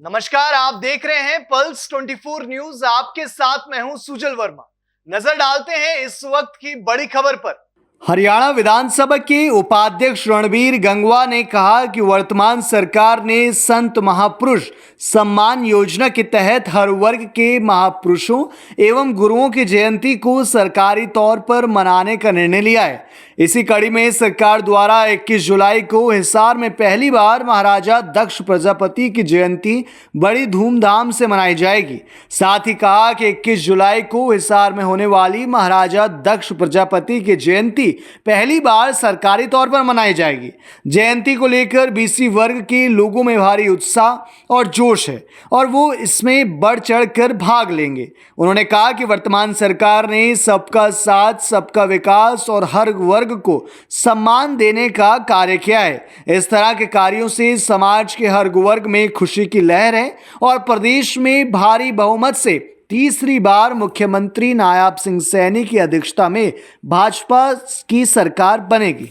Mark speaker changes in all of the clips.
Speaker 1: नमस्कार, आप देख रहे हैं पल्स 24 न्यूज। आपके साथ मैं हूं सुजल वर्मा। नजर डालते हैं इस वक्त की बड़ी खबर पर। हरियाणा विधानसभा के उपाध्यक्ष रणबीर गंगवा ने कहा कि वर्तमान सरकार ने संत महापुरुष सम्मान योजना के तहत हर वर्ग के महापुरुषों एवं गुरुओं की जयंती को सरकारी तौर पर मनाने का निर्णय लिया है। इसी कड़ी में सरकार द्वारा 21 जुलाई को हिसार में पहली बार महाराजा दक्ष प्रजापति की जयंती बड़ी धूमधाम से मनाई जाएगी। साथ ही कहा कि 21 जुलाई को हिसार में होने वाली महाराजा दक्ष प्रजापति की जयंती पहली बार सरकारी तौर पर मनाई जाएगी। जयंती को लेकर बीसी वर्ग के लोगों में भारी उत्साह और जोश है और वो इसमें बढ़ चढ़कर भाग लेंगे। उन्होंने कहा कि वर्तमान सरकार ने सबका साथ, सबका विकास और हर वर्ग को सम्मान देने का कार्य किया है। इस तरह के कार्यों से समाज के हर वर्ग में खुशी की लहर है और प्रदेश में भारी बहुमत से तीसरी बार मुख्यमंत्री नायब सिंह सैनी की अध्यक्षता में भाजपा की सरकार बनेगी।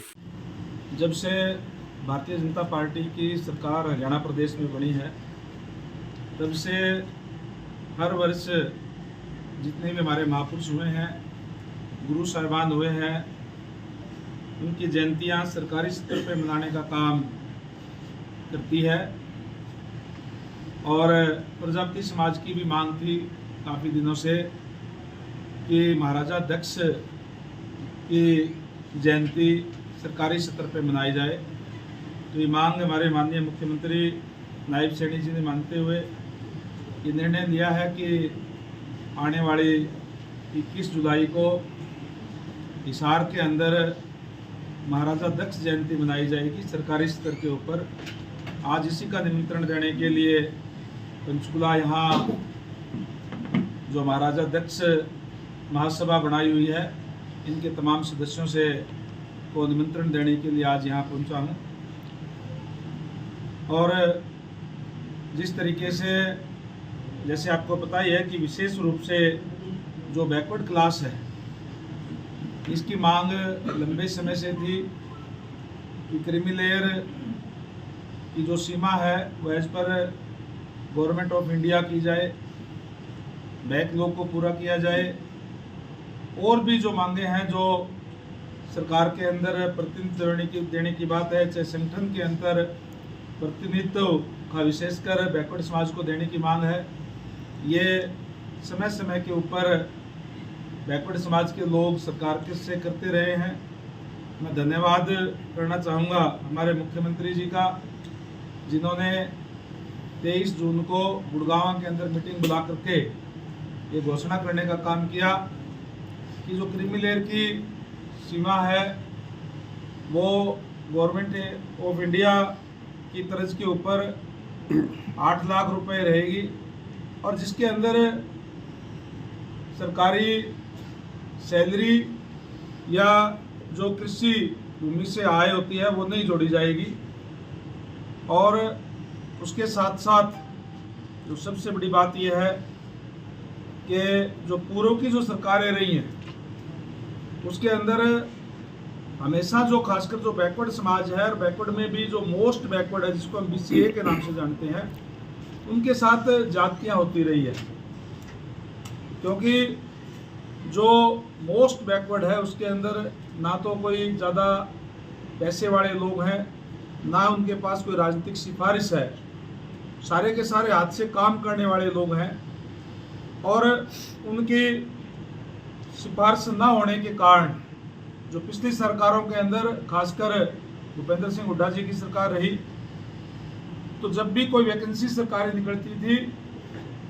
Speaker 2: जब से भारतीय जनता पार्टी की सरकार हरियाणा प्रदेश में बनी है, तब से हर वर्ष जितने भी हमारे महापुरुष हुए हैं, गुरु साहिबान हुए हैं, उनकी जयंतियां सरकारी स्तर पर मनाने का काम करती है। और प्रजापति समाज की भी मांग थी काफ़ी दिनों से कि महाराजा दक्ष की जयंती सरकारी स्तर पर मनाई जाए। तो ये मांग हमारे माननीय मुख्यमंत्री नायब सैनी जी ने मानते हुए ये निर्णय लिया है कि आने वाली 21 जुलाई को हिसार के अंदर महाराजा दक्ष जयंती मनाई जाएगी सरकारी स्तर के ऊपर। आज इसी का निमंत्रण देने के लिए पंचकुला यहाँ जो महाराजा दक्ष महासभा बनाई हुई है, इनके तमाम सदस्यों से को निमंत्रण देने के लिए आज यहाँ पहुँचा हूँ। और जिस तरीके से जैसे आपको पता ही है कि विशेष रूप से जो बैकवर्ड क्लास है, इसकी मांग लंबे समय से थी कि क्रीमी लेयर की जो सीमा है वो as per government of India की जाए, बैकलॉग को पूरा किया जाए। और भी जो मांगे हैं जो सरकार के अंदर प्रतिनिधित्व देने की बात है, चाहे संगठन के अंदर प्रतिनिधित्व का विशेषकर बैकवर्ड समाज को देने की मांग है, ये समय समय के ऊपर बैकवर्ड समाज के लोग सरकार के से करते रहे हैं। मैं धन्यवाद करना चाहूँगा हमारे मुख्यमंत्री जी का, जिन्होंने 23 जून को गुड़गांव के अंदर मीटिंग बुला करके ये घोषणा करने का काम किया कि जो क्रीमी लेयर की सीमा है वो गवर्नमेंट ऑफ इंडिया की तर्ज के ऊपर 8 लाख रुपए रहेगी और जिसके अंदर सरकारी सैलरी या जो कृषि भूमि से आय होती है वो नहीं जोड़ी जाएगी। और उसके साथ साथ जो सबसे बड़ी बात यह है कि जो पूर्व की जो सरकारें रही हैं उसके अंदर हमेशा जो खासकर जो बैकवर्ड समाज है और बैकवर्ड में भी जो मोस्ट बैकवर्ड है, जिसको हम BCA के नाम से जानते हैं, उनके साथ जातियाँ होती रही है। क्योंकि जो मोस्ट बैकवर्ड है उसके अंदर ना तो कोई ज़्यादा पैसे वाले लोग हैं, ना उनके पास कोई राजनीतिक सिफारिश है, सारे के सारे हाथ से काम करने वाले लोग हैं। और उनकी सिफारिश ना होने के कारण जो पिछली सरकारों के अंदर खासकर भूपेंद्र सिंह हुड्डा जी की सरकार रही, तो जब भी कोई वैकेंसी सरकारी निकलती थी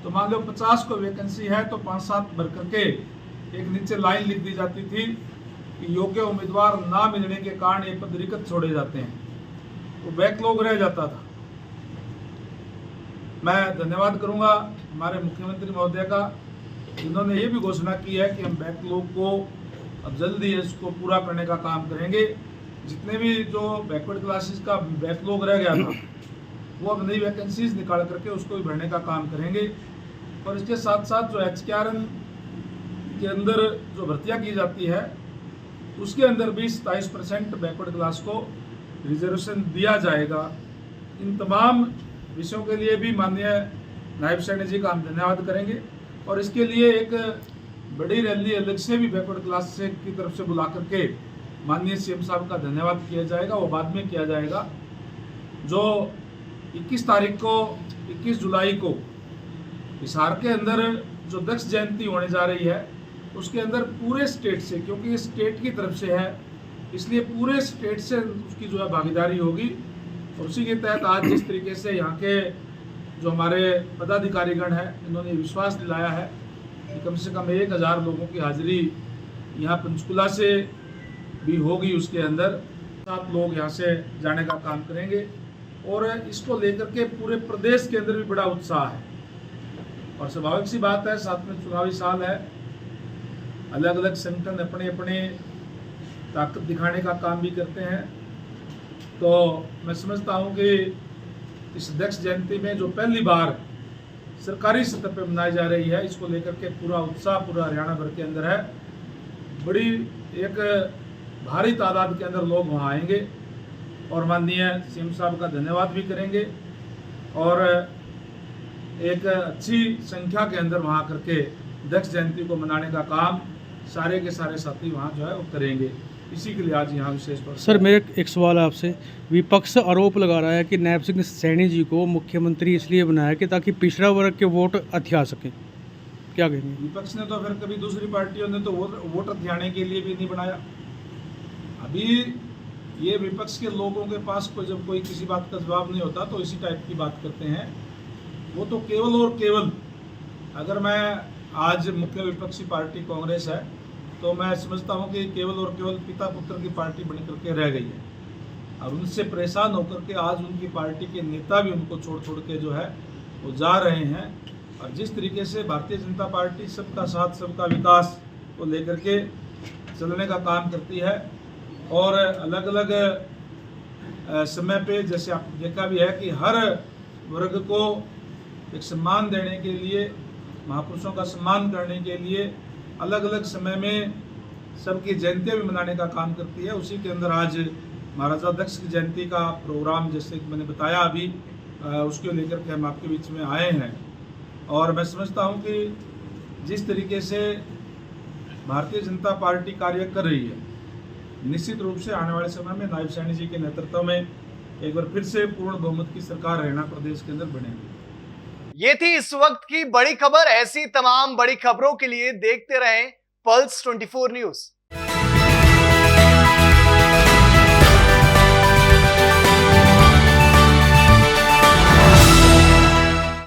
Speaker 2: तो मान लो 50 को वैकेंसी है तो 5-7 भर करके एक नीचे लाइन लिख दी जाती थी कि योग्य उम्मीदवार ना मिलने के कारण ये पद रिक्त छोड़े जाते हैं, तो बैकलॉग रह जाता था। मैं धन्यवाद करूंगा हमारे मुख्यमंत्री महोदय का, जिन्होंने ये भी घोषणा की है कि हम बैकलॉग को अब जल्दी इसको पूरा करने का काम करेंगे। जितने भी जो बैकवर्ड क्लासेस का बैकलॉग रह गया था वो अब नई वैकेंसीज निकाल करके उसको भी भरने का काम करेंगे। और इसके साथ साथ जो HKRN के अंदर जो भर्तियाँ की जाती है उसके अंदर भी 27% बैकवर्ड क्लास को रिजर्वेशन दिया जाएगा। इन तमाम विषयों के लिए भी माननीय नायब सैनी जी का हम धन्यवाद करेंगे। और इसके लिए एक बड़ी रैली अलग से भी बैकवर्ड क्लास से की तरफ से बुला करके माननीय सीएम साहब का धन्यवाद किया जाएगा, वो बाद में किया जाएगा। जो 21 तारीख को 21 जुलाई को हिसार के अंदर जो दक्ष जयंती होने जा रही है, उसके अंदर पूरे स्टेट से, क्योंकि ये स्टेट की तरफ से है इसलिए पूरे स्टेट से उसकी जो है भागीदारी होगी। और उसी के तहत आज जिस तरीके से यहाँ के जो हमारे पदाधिकारीगण हैं, इन्होंने विश्वास दिलाया है कि कम से कम 1000 लोगों की हाजिरी यहाँ पंचकुला से भी होगी, उसके अंदर 7 लोग यहाँ से जाने का काम करेंगे। और इसको लेकर के पूरे प्रदेश के अंदर भी बड़ा उत्साह है। और स्वाभाविक सी बात है, साथ में चुनावी साल है, अलग अलग संगठन अपने अपने ताकत दिखाने का काम भी करते हैं। तो मैं समझता हूँ कि इस दक्ष जयंती में जो पहली बार सरकारी सतह पर मनाई जा रही है, इसको लेकर के पूरा उत्साह पूरा हरियाणा भर के अंदर है। बड़ी एक भारी तादाद के अंदर लोग वहाँ आएंगे और माननीय सीएम साहब का धन्यवाद भी करेंगे और एक अच्छी संख्या के अंदर वहाँ करके दक्ष जयंती को मनाने का काम सारे के सारे साथी वहाँ जो है वो करेंगे। इसी के लिए आज यहाँ विशेष तौर
Speaker 3: सर, मेरे एक सवाल है आपसे। विपक्ष आरोप लगा रहा है कि नायब सिंह सैनी जी को मुख्यमंत्री इसलिए बनाया कि ताकि पिछड़ा वर्ग के वोट अथिया सकें, क्या कहेंगे?
Speaker 2: विपक्ष ने तो फिर कभी दूसरी पार्टियों ने तो वोट अथियाने के लिए भी नहीं बनाया। अभी ये विपक्ष के लोगों के पास जब कोई किसी बात का जवाब नहीं होता तो इसी टाइप की बात करते हैं। वो तो केवल और केवल, अगर मैं आज मुख्य विपक्षी पार्टी कांग्रेस है तो मैं समझता हूँ कि केवल और केवल पिता पुत्र की पार्टी बन करके रह गई है और उनसे परेशान होकर के आज उनकी पार्टी के नेता भी उनको छोड़ छोड़ के जो है वो जा रहे हैं। और जिस तरीके से भारतीय जनता पार्टी सबका साथ सबका विकास को लेकर के चलने का काम करती है और अलग अलग समय पे जैसे आप देखा भी है कि हर वर्ग को एक सम्मान देने के लिए, महापुरुषों का सम्मान करने के लिए अलग अलग समय में सबकी जयंतियाँ भी मनाने का काम करती है। उसी के अंदर आज महाराजा दक्ष की जयंती का प्रोग्राम, जैसे मैंने बताया अभी, उसको लेकर के हम आपके बीच में आए हैं। और मैं समझता हूँ कि जिस तरीके से भारतीय जनता पार्टी कार्य कर रही है, निश्चित रूप से आने वाले समय में नायब सैनी जी के नेतृत्व में एक बार फिर से पूर्ण बहुमत की सरकार हरियाणा प्रदेश के अंदर बनेगी।
Speaker 1: ये थी इस वक्त की बड़ी खबर। ऐसी तमाम बड़ी खबरों के लिए देखते रहें पल्स 24 न्यूज।